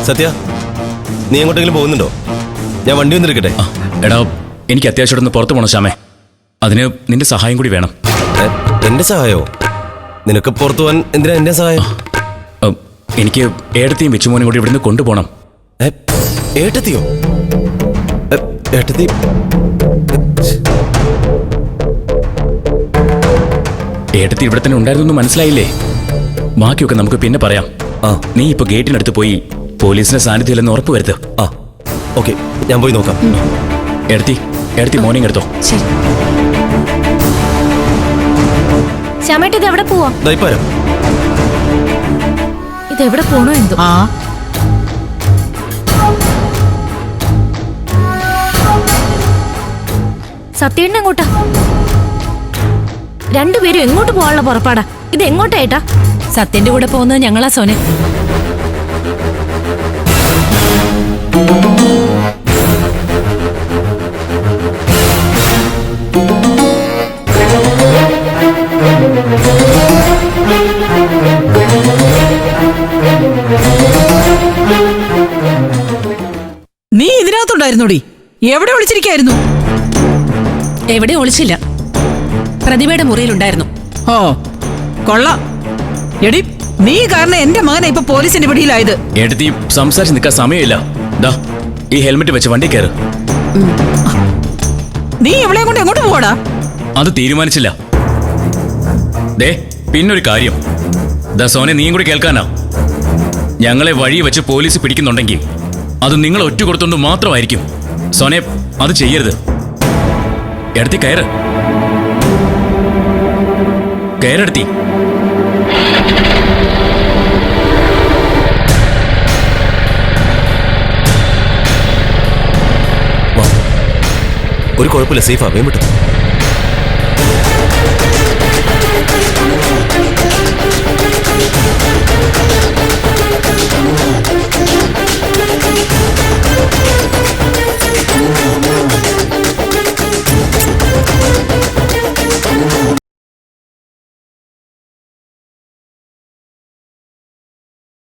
സത്യ, നീ എങ്ങോട്ടെങ്കിലും പോകുന്നുണ്ടോ? ഞാൻ വണ്ടി വന്നിരിക്കട്ടെ. എടാ, എനിക്ക് അത്യാവശ്യമായിട്ടൊന്ന് പുറത്തു പോകണം ശ്യാമേ. അതിന് നിന്റെ സഹായം കൂടി വേണം. എന്റെ സഹായമോ? നിനക്ക് പുറത്തു പോകാൻ എന്തിനാ എന്റെ സഹായം? എനിക്ക് ഏട്ടത്തെയും വെച്ചുമോനും കൂടി ഇവിടുന്ന് കൊണ്ടുപോകണം. ഏട്ടത്തിയോ? ഏട്ടത്തി ഏട്ടത്തി ഇവിടെ തന്നെ ഉണ്ടായിരുന്നു മനസ്സിലായില്ലേ? ബാക്കിയൊക്കെ നമുക്ക് പിന്നെ പറയാം. നീ ഇപ്പൊ ഗേറ്റിനടുത്ത് പോയി പോലീസിന്റെ സാന്നിധ്യമില്ലെന്ന് ഉറപ്പ് വരുത്ത്. ഓക്കെ, ഞാൻ പോയി നോക്കാം. എടുത്തി മോർണിംഗ് എടുത്തോ. ശരി. ശ്യാമേട്ട, ഇത് എവിടെ പോവാ? ഇത് എവിടെ പോണോ എന്തോ. സത്യേട്ടൻ എങ്ങോട്ടാ? രണ്ടുപേരും എങ്ങോട്ട് പോകാനുള്ള പുറപ്പാടാ? ഇത് എങ്ങോട്ടാ ഏട്ടാ? സത്യന്റെ കൂടെ പോകുന്നത് ഞങ്ങളാ സോനെ. നീ ഇതിനകത്തുണ്ടായിരുന്നോടി? എവിടെ ഒളിച്ചിരിക്കായിരുന്നു? എവിടെ ഒളിച്ചില്ല, പ്രതിഭയുടെ മുറിയിലുണ്ടായിരുന്നു. ഓ കൊള്ളാം. എടി, നീ കാരണം എന്റെ മകനെ ഇപ്പൊ പോലീസിന്റെ പിടിയിലായത്. എടുത്തി സംസാരിച്ച് നിൽക്കാൻ സമയമില്ല. ഈ ഹെൽമെറ്റ് വെച്ച് വണ്ടി കയറ്. നീ ഇവളെ കൊണ്ട് എങ്ങോട്ട് പോടാ? അത് തീരുമാനിച്ചില്ല. പിന്നൊരു കാര്യം, സോനെ, നീയും കൂടി കേൾക്കാനാ. ഞങ്ങളെ വഴി വെച്ച് പോലീസ് പിടിക്കുന്നുണ്ടെങ്കിൽ അത് നിങ്ങൾ ഒറ്റ കൊടുത്തോണ്ട് മാത്രമായിരിക്കും. സോനെ, അത് ചെയ്യരുത്. എടുത്തി കയറ്. കയറെടുത്തി. ഒരു കുഴപ്പമില്ല, സേഫാ. വേം വിട്ടു.